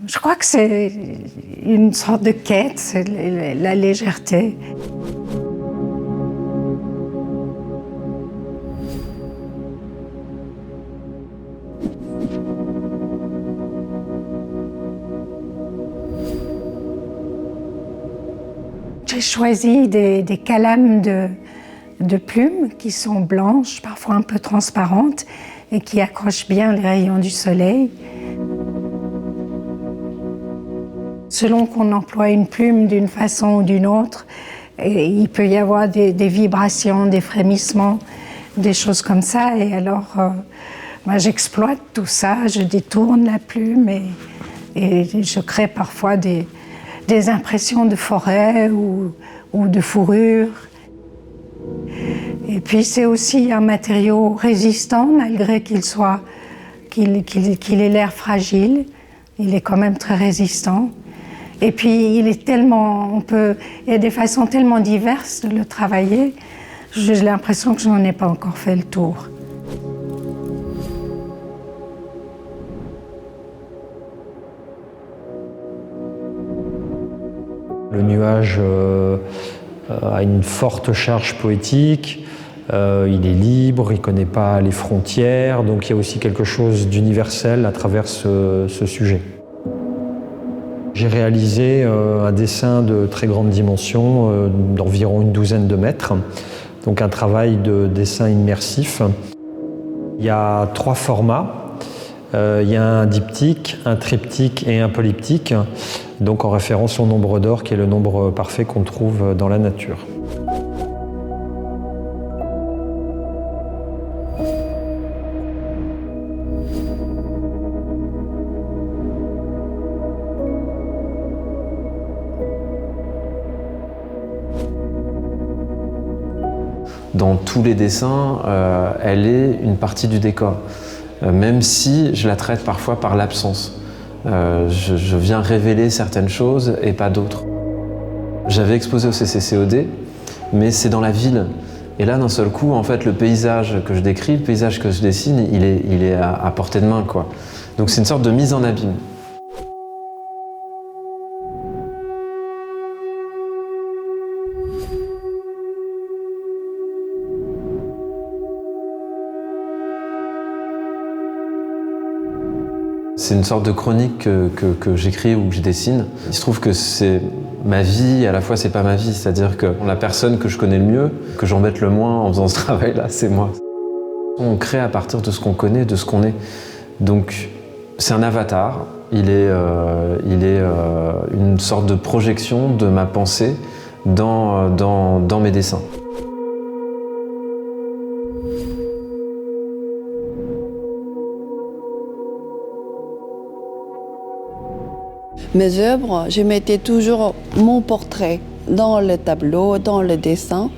Je crois que c'est une sorte de quête, c'est la légèreté. J'ai choisi des calames de plumes qui sont blanches, parfois un peu transparentes, et qui accrochent bien les rayons du soleil. Selon qu'on emploie une plume d'une façon ou d'une autre, il peut y avoir des vibrations, des frémissements, des choses comme ça. Et alors, moi, j'exploite tout ça, je détourne la plume et je crée parfois des impressions de forêt ou de fourrure. Et puis c'est aussi un matériau résistant, malgré qu'il ait l'air fragile. Il est quand même très résistant. Et puis il y a des façons tellement diverses de le travailler. J'ai l'impression que je n'en ai pas encore fait le tour. Le nuage a une forte charge poétique, il est libre, il ne connaît pas les frontières, donc il y a aussi quelque chose d'universel à travers ce sujet. J'ai réalisé un dessin de très grande dimension, d'environ une douzaine de mètres, donc un travail de dessin immersif. Il y a 3 formats. Il y a un diptyque, un triptyque et un polyptyque, donc en référence au nombre d'or qui est le nombre parfait qu'on trouve dans la nature. Dans tous les dessins, elle est une partie du décor. Même si je la traite parfois par l'absence. Je viens révéler certaines choses et pas d'autres. J'avais exposé au CCCOD, mais c'est dans la ville. Et là, d'un seul coup, en fait, le paysage que je décris, le paysage que je dessine, il est à portée de main, quoi. Donc c'est une sorte de mise en abîme. C'est une sorte de chronique que j'écris ou que je dessine. Il se trouve que c'est ma vie, à la fois c'est pas ma vie, c'est-à-dire que la personne que je connais le mieux, que j'embête le moins en faisant ce travail-là, c'est moi. On crée à partir de ce qu'on connaît, de ce qu'on est. Donc c'est un avatar, il est une sorte de projection de ma pensée dans mes dessins. Mes œuvres, je mettais toujours mon portrait dans le tableau, dans le dessin.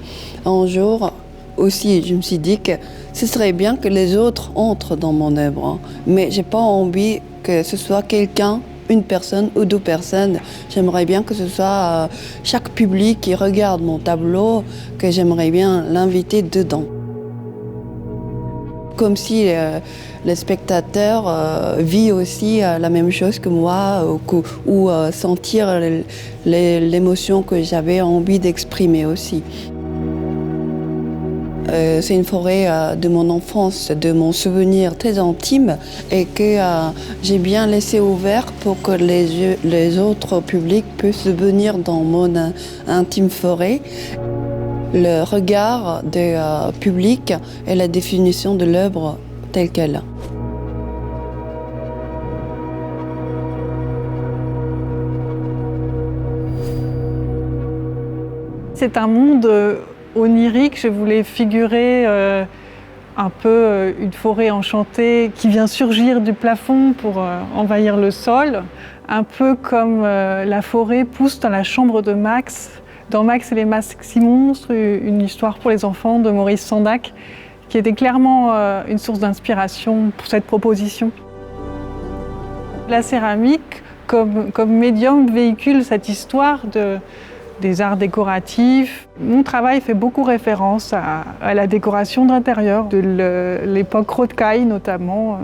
Un jour aussi, je me suis dit que ce serait bien que les autres entrent dans mon œuvre. Mais je n'ai pas envie que ce soit quelqu'un, une personne ou 2 personnes. J'aimerais bien que ce soit chaque public qui regarde mon tableau, que j'aimerais bien l'inviter dedans. Comme si le spectateur vit aussi la même chose que moi ou sentir l'émotion que j'avais envie d'exprimer aussi. C'est une forêt de mon enfance, de mon souvenir très intime et que j'ai bien laissé ouvert pour que les autres publics puissent venir dans mon intime forêt. Le regard du public et la définition de l'œuvre telle qu'elle est. C'est un monde onirique. Je voulais figurer un peu une forêt enchantée qui vient surgir du plafond pour envahir le sol, un peu comme la forêt pousse dans la chambre de Max. Dans Max et les Maximonstres, une histoire pour les enfants de Maurice Sendak, qui était clairement une source d'inspiration pour cette proposition. La céramique, comme médium, véhicule cette histoire des arts décoratifs. Mon travail fait beaucoup référence à la décoration d'intérieur, de l'époque Rothkai notamment.